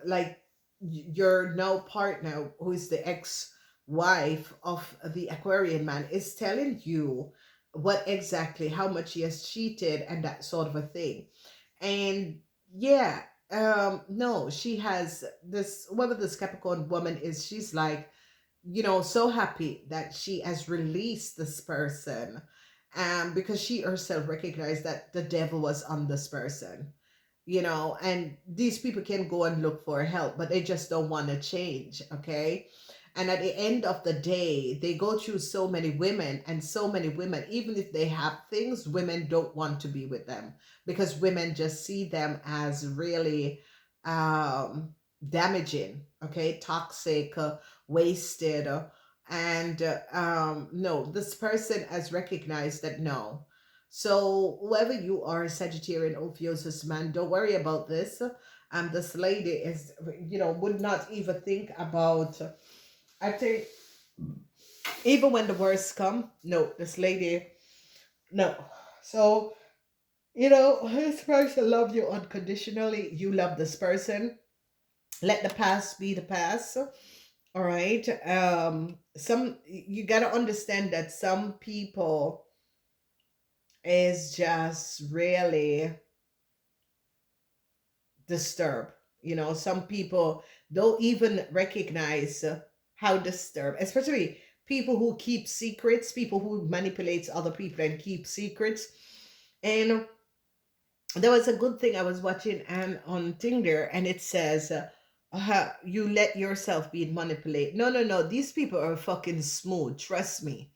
like your now partner, who is the ex-wife of the Aquarian man, is telling you what exactly, how much he has cheated and that sort of a thing. And yeah, no, she has this, whoever this Capricorn woman is, she's like, so happy that she has released this person, because she herself recognized that the devil was on this person, and these people can go and look for help, but they just don't want to change, okay? And at the end of the day, they go through so many women, and so many women, even if they have things, women don't want to be with them, because women just see them as really damaging, okay, toxic, wasted, and no, this person has recognized that no. So whoever you are, Sagittarian Ophiuchus man, don't worry about this. This lady is, would not even think about. I think even when the worst come, no, this lady, no. So this person love you unconditionally. You love this person. Let the past be the past. All right. Some, you gotta understand that some people is just really disturbed. Some people don't even recognize how disturbed, especially people who keep secrets, people who manipulates other people and keep secrets. And there was a good thing I was watching and on Tinder, and it says, you let yourself be manipulated. No, no, no. These people are fucking smooth. Trust me.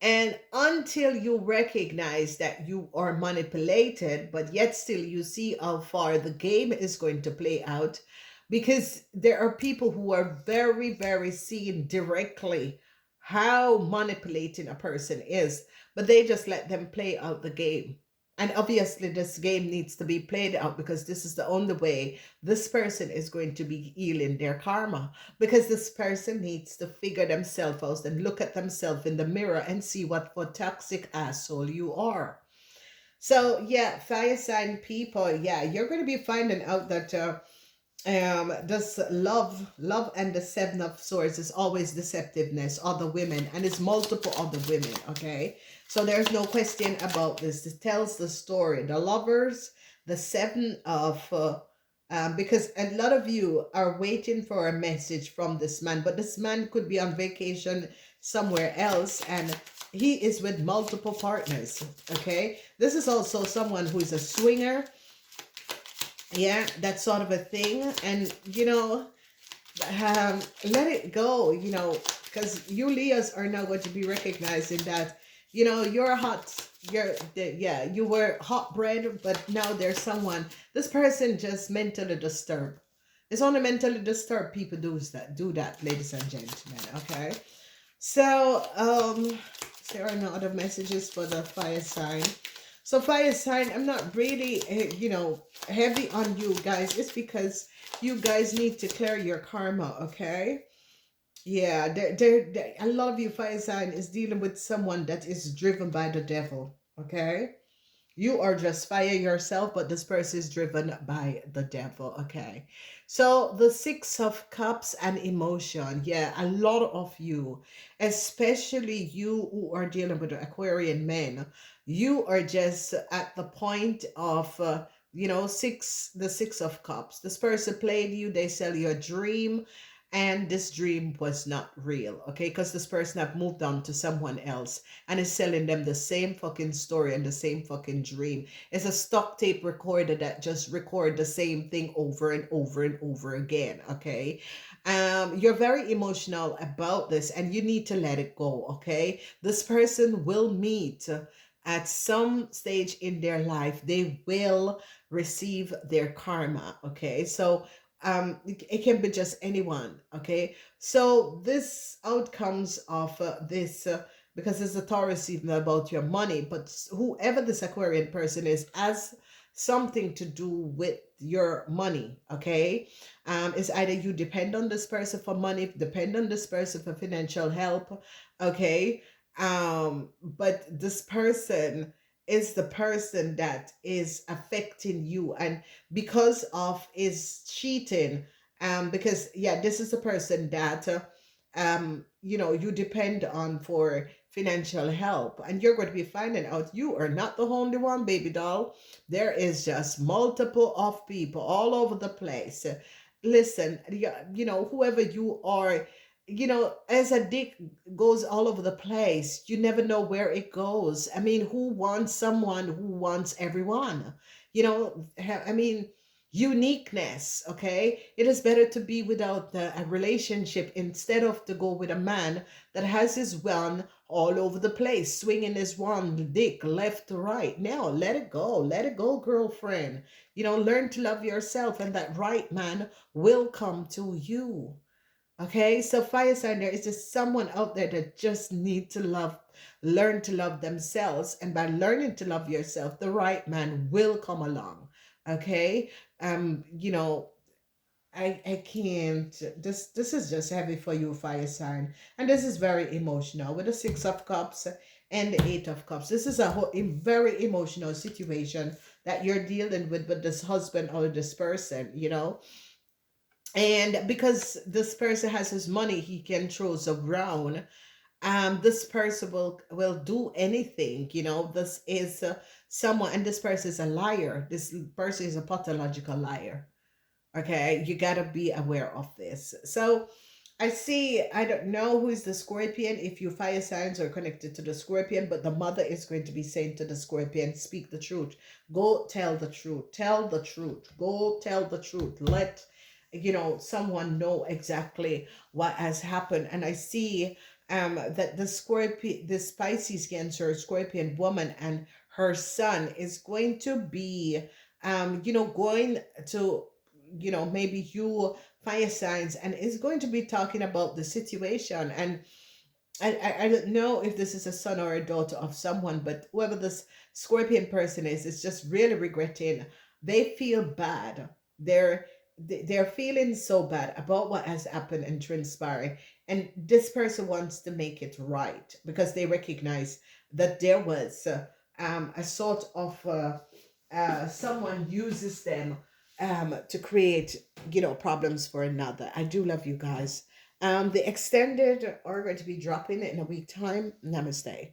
And until you recognize that you are manipulated, but yet still you see how far the game is going to play out, because there are people who are very, very seeing directly how manipulating a person is, but they just let them play out the game. And obviously, this game needs to be played out, because this is the only way this person is going to be healing their karma, because this person needs to figure themselves out and look at themselves in the mirror and see what for toxic asshole you are. So yeah, fire sign people, yeah, you're going to be finding out that this love and the Seven of Swords is always deceptiveness, other women, and it's multiple other women, okay? So there's no question about this. It tells the story, the lovers, the Seven of because a lot of you are waiting for a message from this man, but this man could be on vacation somewhere else, and he is with multiple partners, okay? This is also someone who is a swinger, yeah, that sort of a thing. And let it go, because you Leos are now going to be recognizing that you're hot, you were hot bread, but now there's someone, this person just mentally disturbed. It's only mentally disturbed people do that, ladies and gentlemen, okay? So there are no other messages for the fire sign. So fire sign, I'm not really, heavy on you guys. It's because you guys need to clear your karma, okay? Yeah, a lot of you fire sign is dealing with someone that is driven by the devil, okay? You are just fire yourself, but this person is driven by the devil, okay? So the Six of Cups and emotion, yeah, a lot of you, especially you who are dealing with the Aquarian men, you are just at the point of, the Six of Cups. This person played you, they sell you a dream, and this dream was not real, okay? Because this person have moved on to someone else and is selling them the same fucking story and the same fucking dream. It's a stock tape recorder that just record the same thing over and over and over again, okay? You're very emotional about this, and you need to let it go, okay? This person will meet at some stage in their life. They will receive their karma, okay? So it can be just anyone, okay? So this outcomes of this because it's a Taurus even about your money, but whoever this Aquarian person is, as something to do with your money. Okay, it's either you depend on this person for money, depend on this person for financial help. Okay, but this person is the person that is affecting you, and because of is cheating, because yeah, this is the person that you depend on for financial help, and you're going to be finding out you are not the only one, baby doll. There is just multiple of people all over the place. Listen, whoever you are, as a dick goes all over the place, you never know where it goes. I mean, who wants someone who wants everyone? I mean, uniqueness. Okay, it is better to be without a relationship instead of to go with a man that has his one all over the place, swinging his one dick left to right. Now let it go, girlfriend. Learn to love yourself, and that right man will come to you. Okay, so fire sign, there is just someone out there that just need to learn to love themselves, and by learning to love yourself, the right man will come along. Okay, you know, I can't. This is just heavy for you, fire sign, and this is very emotional with the Six of Cups and the Eight of Cups. This is a very emotional situation that you're dealing with this husband or this person. And because this person has his money, he can throw around. This person will do anything. This is someone, and this person is a liar. This person is a pathological liar. Okay, you got to be aware of this. So I don't know who is the Scorpion, if you fire signs are connected to the Scorpion, but the mother is going to be saying to the Scorpion, speak the truth. Go tell the truth. Tell the truth. Go tell the truth. Let someone know exactly what has happened. And I see that the Scorpion, the Pisces Cancer Scorpion woman and her son is going to be going to maybe you fire signs, and is going to be talking about the situation. And I don't know if this is a son or a daughter of someone, but whoever this Scorpion person is just really regretting. They feel bad. They're feeling so bad about what has happened and transpired, and this person wants to make it right because they recognize that there was a sort of someone uses them to create problems for another. I do love you guys. The extended are going to be dropping in a week time. Namaste.